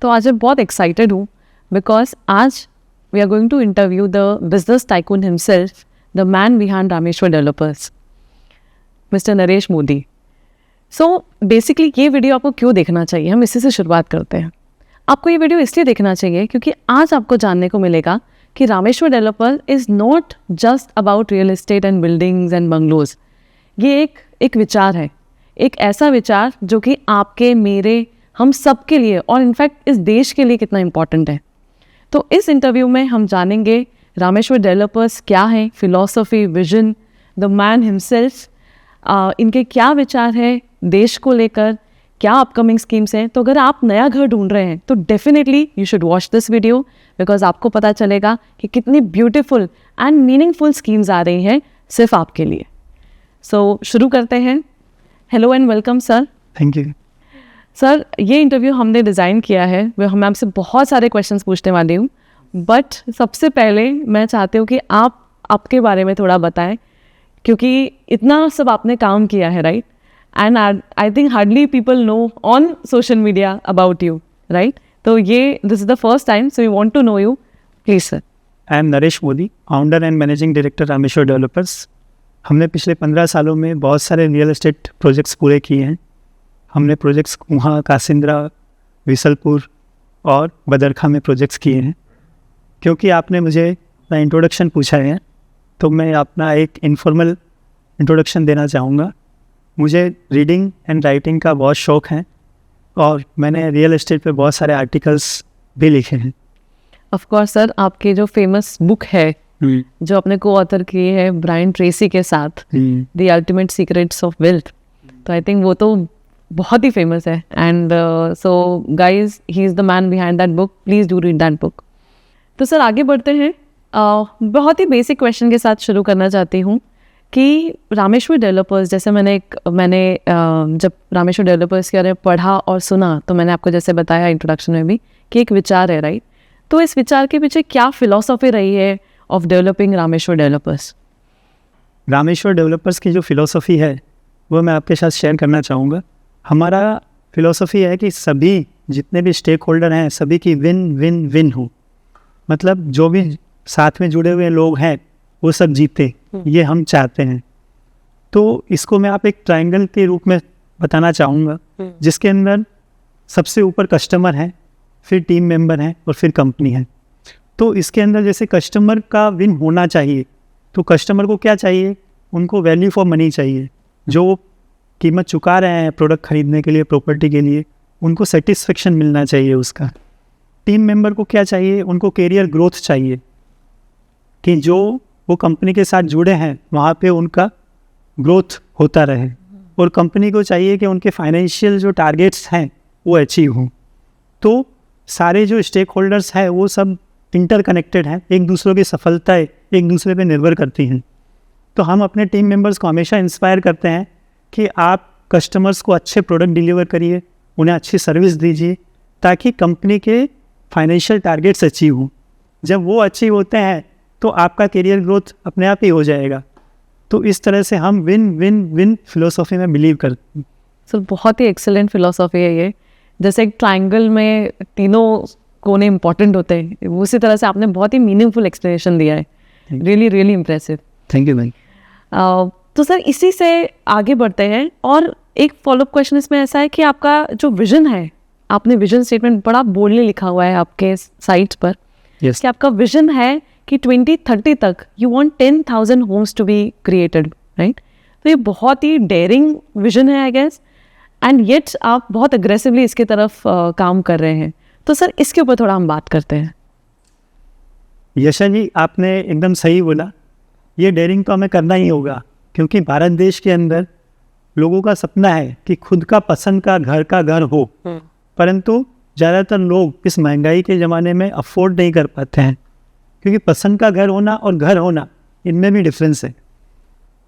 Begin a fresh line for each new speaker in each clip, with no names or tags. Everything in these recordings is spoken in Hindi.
तो आज मैं बहुत एक्साइटेड हूँ बिकॉज आज we are going to interview the business tycoon himself, the man behind Rameshwar developers, mister Naresh Modi. So basically ये वीडियो आपको क्यों देखना चाहिए, हम इसी से शुरुआत करते हैं। आपको ये वीडियो इसलिए देखना चाहिए क्योंकि आज आपको जानने को मिलेगा कि Rameshwar developer is not just about real estate and buildings and bungalows. ये एक विचार है, एक ऐसा विचार जो कि आपके, मेरे, हम सब के लिए और इनफैक्ट इस देश के लिए कितना इम्पॉर्टेंट है। तो इस इंटरव्यू में हम जानेंगे रामेश्वर डेवलपर्स क्या हैं, philosophy, vision, the man himself, इनके क्या विचार है देश को लेकर, क्या अपकमिंग स्कीम्स हैं। तो अगर आप नया घर ढूंढ रहे हैं तो definitely you should watch this video because आपको पता चलेगा कि कितनी ब्यूटीफुल एंड मीनिंगफुल स्कीम्स आ रही हैं सिर्फ आपके लिए। सो शुरू करते हैं। Hello and welcome sir.
Thank you
sir, ये इंटरव्यू हमने डिज़ाइन किया है, मैं आपसे बहुत सारे क्वेश्चंस पूछने वाली हूँ, बट सबसे पहले मैं चाहती हूँ कि आप आपके बारे में थोड़ा बताएं क्योंकि इतना सब आपने काम किया है, right? And I think hardly people know on social media about you, right? तो ये this is the first time, so we want to know you, please sir.
I am Naresh Modi, founder and managing director Rameshwar developers. हमने पिछले 15 सालों में बहुत सारे रियल एस्टेट प्रोजेक्ट्स पूरे किए हैं। हमने प्रोजेक्ट्स वहाँ कासिंद्रा, विसलपुर और बदरखा में प्रोजेक्ट्स किए हैं। क्योंकि आपने मुझे अपना इंट्रोडक्शन पूछा है तो मैं अपना एक इनफॉर्मल इंट्रोडक्शन देना चाहूँगा। मुझे रीडिंग एंड राइटिंग का बहुत शौक़ है और मैंने रियल एस्टेट पे बहुत सारे आर्टिकल्स भी लिखे हैं।
ऑफ कोर्स सर, आपके जो फेमस बुक है जो आपने को ऑथर की है ब्रायन ट्रेसी के साथ, the ultimate secrets of wealth, तो आई थिंक वो तो बहुत ही फेमस है। And so guys, he is the man behind that book, please do read that book. तो सर आगे बढ़ते हैं। बहुत ही बेसिक क्वेश्चन के साथ शुरू करना चाहती हूँ कि रामेश्वर डेवलपर्स, जैसे मैंने जब रामेश्वर डेवलपर्स के बारे में पढ़ा और सुना तो मैंने आपको जैसे बताया इंट्रोडक्शन में भी कि एक विचार है, राइट? तो इस विचार के पीछे क्या फिलॉसफी रही है of developing Rameshwar developers?
Rameshwar developers की जो फिलॉसफी है वो मैं आपके साथ शेयर करना चाहूँगा। हमारा फिलॉसफी है कि सभी जितने भी स्टेक होल्डर हैं सभी की विन विन विन हो, मतलब जो भी साथ में जुड़े हुए लोग हैं वो सब जीते, ये हम चाहते हैं। तो इसको मैं आप एक ट्रायंगल के रूप में बताना चाहूँगा जिसके अंदर सबसे ऊपर कस्टमर है, फिर टीम मेंबर हैं और फिर कंपनी है। तो इसके अंदर जैसे कस्टमर का विन होना चाहिए तो कस्टमर को क्या चाहिए, उनको वैल्यू फॉर मनी चाहिए। जो कीमत चुका रहे हैं प्रोडक्ट खरीदने के लिए, प्रॉपर्टी के लिए, उनको सेटिस्फेक्शन मिलना चाहिए उसका। टीम मेंबर को क्या चाहिए, उनको कैरियर ग्रोथ चाहिए कि जो वो कंपनी के साथ जुड़े हैं वहाँ पे उनका ग्रोथ होता रहे। और कंपनी को चाहिए कि उनके फाइनेंशियल जो टारगेट्स हैं वो अचीव हों। तो सारे जो स्टेक होल्डर्स हैं वो सब इंटरकनेक्टेड हैं, एक दूसरे की सफलताएं एक दूसरे पे निर्भर करती हैं। तो हम अपने टीम मेंबर्स को हमेशा इंस्पायर करते हैं कि आप कस्टमर्स को अच्छे प्रोडक्ट डिलीवर करिए, उन्हें अच्छी सर्विस दीजिए ताकि कंपनी के फाइनेंशियल टारगेट्स अचीव हों। जब वो अचीव होते हैं तो आपका करियर ग्रोथ अपने आप ही हो जाएगा। तो इस तरह से हम विन विन विन फिलोसॉफी में बिलीव करते हैं।
सर बहुत ही एक्सेलेंट फिलोसॉफी है ये। जैसे एक ट्रायंगल में तीनों कोने इंपॉर्टेंट होते हैं, उसी तरह से आपने बहुत ही मीनिंगफुल एक्सप्लेनेशन दिया है। Really really impressive.
Thank you भाई।
तो सर इसी से आगे बढ़ते हैं और एक फॉलोअप क्वेश्चन इसमें ऐसा है कि आपका जो विजन है, आपने विजन स्टेटमेंट बड़ा बोल्डली लिखा हुआ है आपके साइट पर,
yes.
कि आपका विजन है कि 2030 तक you want 10,000 homes to be created, right? तो ये बहुत ही डेयरिंग विजन है आई गेस, एंड येट आप बहुत अग्रेसिवली इसके तरफ काम कर रहे हैं। तो सर इसके ऊपर थोड़ा हम बात करते हैं।
यशा जी, आपने एकदम सही बोला। ये डेयरिंग तो हमें करना ही होगा क्योंकि भारत देश के अंदर लोगों का सपना है कि खुद का पसंद का घर हो, परंतु ज़्यादातर लोग इस महंगाई के ज़माने में अफोर्ड नहीं कर पाते हैं क्योंकि पसंद का घर होना और घर होना इनमें भी डिफरेंस है।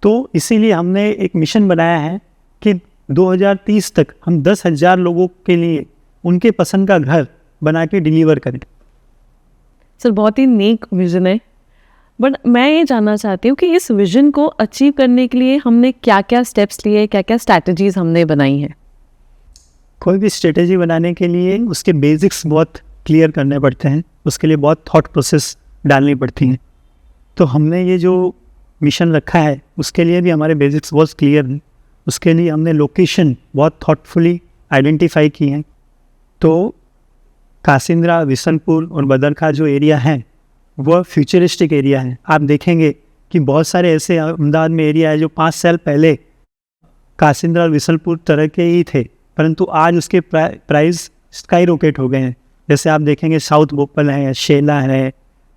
तो इसीलिए हमने एक मिशन बनाया है कि 2030 तक हम 10,000 लोगों के लिए उनके पसंद का घर बना के डिलीवर करें।
सर बहुत ही नेक विजन है, बट मैं ये जानना चाहती हूँ कि इस विजन को अचीव करने के लिए हमने क्या क्या स्टेप्स लिए, क्या क्या स्ट्रैटेजीज हमने बनाई हैं?
कोई भी स्ट्रेटेजी बनाने के लिए उसके बेसिक्स बहुत क्लियर करने पड़ते हैं, उसके लिए बहुत थॉट प्रोसेस डालनी पड़ती हैं। तो हमने ये जो मिशन रखा है उसके लिए भी हमारे बेसिक्स बहुत क्लियर हैं। उसके लिए हमने लोकेशन बहुत थॉटफुली आइडेंटिफाई की हैं। तो कासिंद्रा, विसनपुर और बदरखा जो एरिया हैं वह फ्यूचरिस्टिक एरिया है। आप देखेंगे कि बहुत सारे ऐसे अहमदाबाद में एरिया है जो 5 साल पहले कासिंद्रा और विसनपुर तरह के ही थे, परंतु आज उसके प्राइस स्काई रॉकेट हो गए हैं। जैसे आप देखेंगे साउथ भोपाल है, शेला है,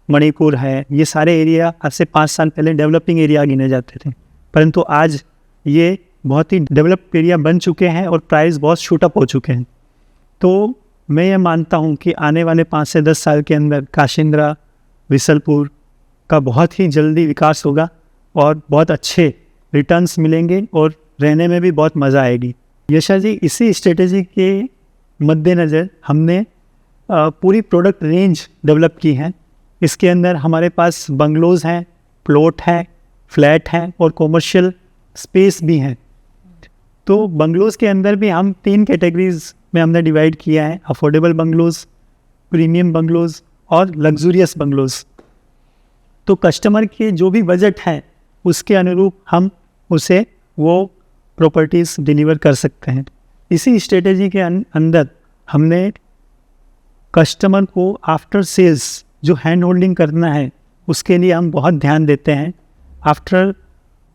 मणिपुर है, ये सारे एरिया आज से 5 साल पहले डेवलपिंग एरिया गिने जाते थे, परंतु आज ये बहुत ही डेवलप्ड एरिया बन चुके हैं और प्राइस बहुत शूट अप हो चुके हैं। तो मैं ये मानता हूँ कि आने वाले 5 से 10 साल के अंदर काशिंद्रा, विसलपुर का बहुत ही जल्दी विकास होगा और बहुत अच्छे रिटर्न्स मिलेंगे और रहने में भी बहुत मज़ा आएगी। यशा जी, इसी स्ट्रेटेजी के मद्देनज़र हमने पूरी प्रोडक्ट रेंज डेवलप की है। इसके अंदर हमारे पास बंगलोज़ हैं, प्लॉट हैं, फ्लैट हैं और कॉमर्शियल स्पेस भी हैं। तो बंगलोज़ के अंदर भी हम 3 कैटेगरीज में हमने डिवाइड किया है: अफोर्डेबल बंगलोज़, प्रीमियम बंगलोज़ और लग्जूरियस बंगलोज़। तो कस्टमर के जो भी बजट है उसके अनुरूप हम उसे वो प्रॉपर्टीज़ डिलीवर कर सकते हैं। इसी स्ट्रेटेजी के अंदर हमने कस्टमर को आफ्टर सेल्स जो हैंड होल्डिंग करना है उसके लिए हम बहुत ध्यान देते हैं। आफ्टर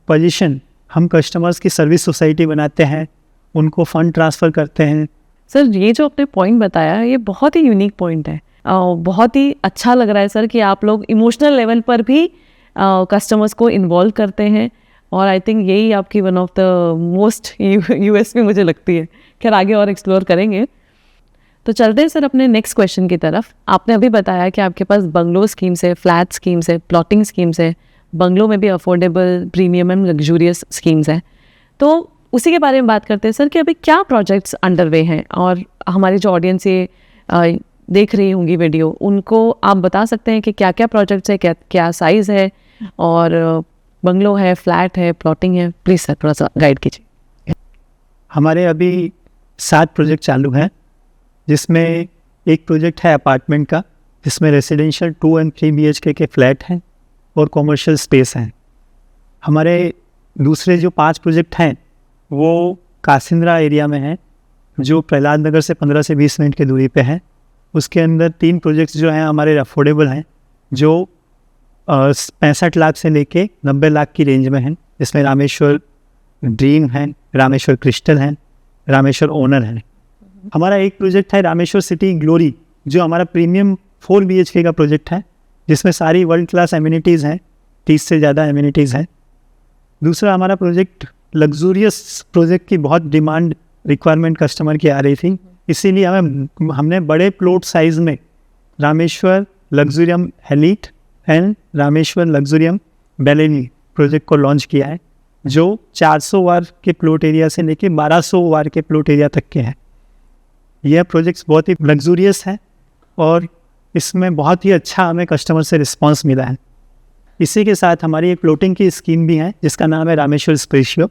पोजीशन हम कस्टमर्स की सर्विस सोसाइटी बनाते हैं, उनको फ़ंड ट्रांसफ़र करते हैं।
सर, ये जो आपने पॉइंट बताया ये बहुत ही यूनिक पॉइंट है। बहुत ही अच्छा लग रहा है सर कि आप लोग इमोशनल लेवल पर भी कस्टमर्स को इन्वॉल्व करते हैं और आई थिंक यही आपकी one of the most USP मुझे लगती है। खैर, आगे और एक्सप्लोर करेंगे। तो चलते हैं सर अपने नेक्स्ट क्वेश्चन की तरफ। आपने अभी बताया कि आपके पास बंगलो स्कीम्स है, फ्लैट स्कीम्स है, प्लॉटिंग स्कीम्स है, बंगलो में भी affordable, premium and luxurious schemes हैं। तो उसी के बारे में बात करते हैं सर कि अभी क्या प्रोजेक्ट्स अंडरवे हैं और हमारी जो ऑडियंस ये देख रही होंगी वीडियो, उनको आप बता सकते हैं कि क्या क्या प्रोजेक्ट्स है, क्या साइज़ है और बंगलो है, फ्लैट है, प्लॉटिंग है। प्लीज़ सर थोड़ा सा गाइड कीजिए।
हमारे अभी 7 प्रोजेक्ट चालू हैं, जिसमें एक प्रोजेक्ट है अपार्टमेंट का, जिसमें रेसिडेंशियल 2 और 3 BHK के फ्लैट हैं और कॉमर्शियल स्पेस हैं। हमारे दूसरे जो 5 प्रोजेक्ट हैं वो कासिंद्रा एरिया में हैं, जो प्रहलाद नगर से 15 से 20 मिनट की दूरी पे है। उसके अंदर 3 प्रोजेक्ट्स जो हैं हमारे अफोर्डेबल हैं, जो 65 लाख से लेके 90 लाख की रेंज में हैं। इसमें रामेश्वर ड्रीम है, रामेश्वर क्रिस्टल है, रामेश्वर ओनर है। हमारा एक प्रोजेक्ट है रामेश्वर सिटी ग्लोरी, जो हमारा प्रीमियम 4 BHK का प्रोजेक्ट है, जिसमें सारी वर्ल्ड क्लास एमिनिटीज़ हैं, 30 से ज़्यादा एमिनिटीज़ हैं। दूसरा हमारा प्रोजेक्ट लग्जूरियस प्रोजेक्ट की बहुत डिमांड रिक्वायरमेंट कस्टमर की आ रही थी, इसीलिए हमने बड़े प्लॉट साइज़ में Rameshwar Luxurium Elite and Rameshwar Luxurium Bellini project को लॉन्च किया है, जो 400 वार के प्लॉट एरिया से लेके 1200 वार के प्लॉट एरिया तक के हैं। यह प्रोजेक्ट्स बहुत ही लग्जूरियस है और इसमें बहुत ही अच्छा हमें कस्टमर से रिस्पांस मिला है। इसी के साथ हमारी एक प्लॉटिंग की स्कीम भी है, जिसका नाम है रामेश्वर स्पेशियो।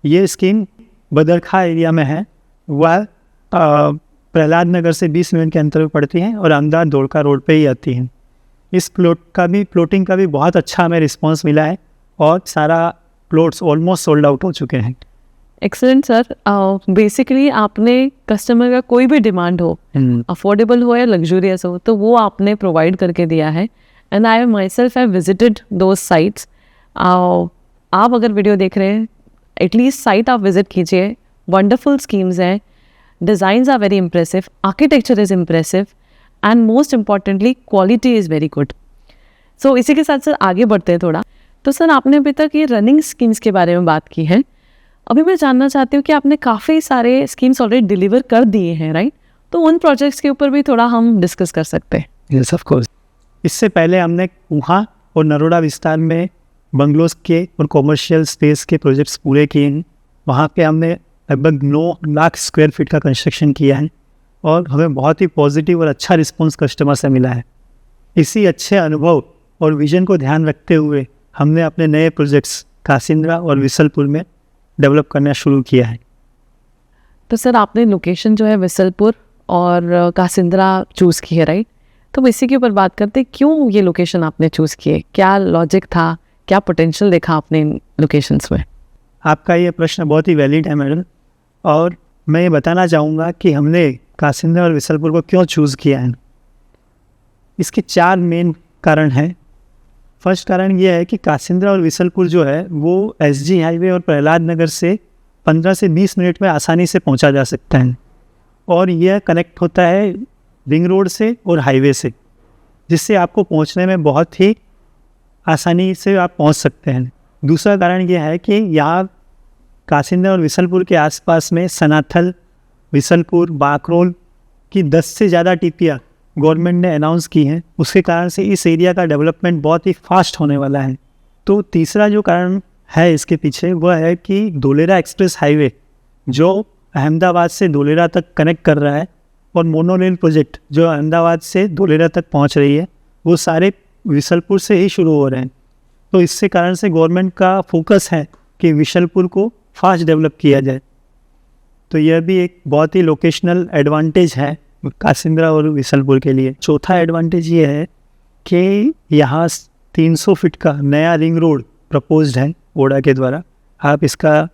ये स्कीम बदरखा एरिया में है, वह प्रहलाद नगर से 20 मिनट के अंतर में पड़ती है और अहमदाबाद धोलका रोड पे ही आती है। इस प्लॉटिंग का भी बहुत अच्छा हमें रिस्पांस मिला है और सारा प्लॉट्स ऑलमोस्ट सोल्ड आउट हो चुके हैं।
Excellent sir. बेसिकली आपने कस्टमर का कोई भी डिमांड हो, अफोर्डेबल हो या लग्जूरियस हो, तो वो आपने प्रोवाइड करके दिया है। And I myself have visited those sites. आप अगर वीडियो देख रहे हैं, एटलीस्ट साइट आप विजिट कीजिए। वंडरफुल स्कीम्स हैं, designs are very impressive, architecture is impressive and most importantly quality is very good. So इसी के साथ सर आगे बढ़ते हैं थोड़ा। तो सर आपने अभी तक ये रनिंग स्कीम्स के बारे में बात की है। अभी मैं जानना चाहती हूँ कि आपने काफ़ी सारे स्कीम्स ऑलरेडी डिलीवर कर दिए हैं, राइट? तो उन प्रोजेक्ट्स के ऊपर भी थोड़ा हम डिस्कस कर सकते हैं।
Yes, of course. इससे पहले हमने कुहा और नरोड़ा विस्तार में बंगलोज के और कॉमर्शियल स्पेस के प्रोजेक्ट्स पूरे किए हैं। वहाँ पे हमने लगभग 9 लाख स्क्वायर फीट का कंस्ट्रक्शन किया है और हमें बहुत ही पॉजिटिव और अच्छा रिस्पॉन्स कस्टमर से मिला है। इसी अच्छे अनुभव और विजन को ध्यान रखते हुए हमने अपने नए प्रोजेक्ट्स कासिंद्रा और विसलपुर में डेवलप करना शुरू किया है।
तो सर आपने लोकेशन जो है विसलपुर और कासिंद्रा चूज़ की है, राइट? तो हम इसी के ऊपर बात करते हैं, क्यों ये लोकेशन आपने चूज़ की है, क्या लॉजिक था, क्या पोटेंशियल देखा आपने इन लोकेशंस में?
आपका ये प्रश्न बहुत ही वैलिड है मैडम, और मैं ये बताना चाहूँगा कि हमने कासिंद्रा और विसलपुर को क्यों चूज़ किया है। इसके 4 मेन कारण हैं। फर्स्ट कारण ये है कि कासिंद्रा और विसलपुर जो है वो एसजी हाईवे और प्रहलाद नगर से 15 से 20 मिनट में आसानी से पहुंचा जा सकता है, और यह कनेक्ट होता है रिंग रोड से और हाईवे से, जिससे आपको पहुंचने में बहुत ही आसानी से आप पहुंच सकते हैं। दूसरा कारण यह है कि यहाँ कासिंद्रा और विसलपुर के आसपास में सनाथल, विसलपुर, बाकरोल की 10 से ज़्यादा टीपीआर गवर्नमेंट ने अनाउंस की हैं। उसके कारण से इस एरिया का डेवलपमेंट बहुत ही फास्ट होने वाला है। तो तीसरा जो कारण है इसके पीछे वह है कि धोलेरा एक्सप्रेस हाईवे जो अहमदाबाद से धोलेरा तक कनेक्ट कर रहा है, और मोनोरेल प्रोजेक्ट जो अहमदाबाद से धोलेरा तक पहुंच रही है, वो सारे विसलपुर से ही शुरू हो रहे हैं। तो इससे कारण से गवर्नमेंट का फोकस है कि विसलपुर को फास्ट डेवलप किया जाए। तो यह भी एक बहुत ही लोकेशनल एडवांटेज है कासिंद्रा और विसलपुर के लिए। चौथा एडवांटेज ये है कि यहाँ 300 फीट का नया रिंग रोड प्रपोज्ड है ओडा के द्वारा। आप इसका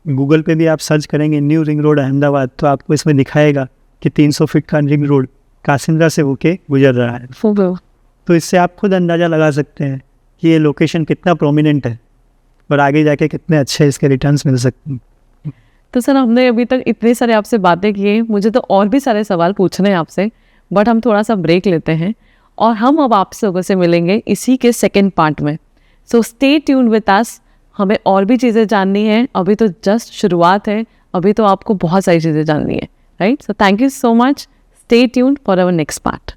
गूगल पे भी आप सर्च करेंगे न्यू रिंग रोड अहमदाबाद, तो आपको इसमें दिखाएगा कि 300 फीट का रिंग रोड कासिंद्रा से होके गुजर रहा है। तो इससे आप खुद अंदाज़ा लगा सकते हैं कि ये लोकेशन कितना प्रोमिनेंट है और आगे जाके कितने अच्छे इसके रिटर्न्स मिल सकते हैं।
तो सर हमने अभी तक इतने सारे आपसे बातें की हैं, मुझे तो और भी सारे सवाल पूछने हैं आपसे, बट हम थोड़ा सा ब्रेक लेते हैं और हम अब आप लोगों से मिलेंगे इसी के सेकंड पार्ट में। So stay tuned with us, हमें और भी चीज़ें जाननी है, अभी तो जस्ट शुरुआत है, अभी तो आपको बहुत सारी चीज़ें जाननी है, right? So thank you so much, stay tuned for our next part.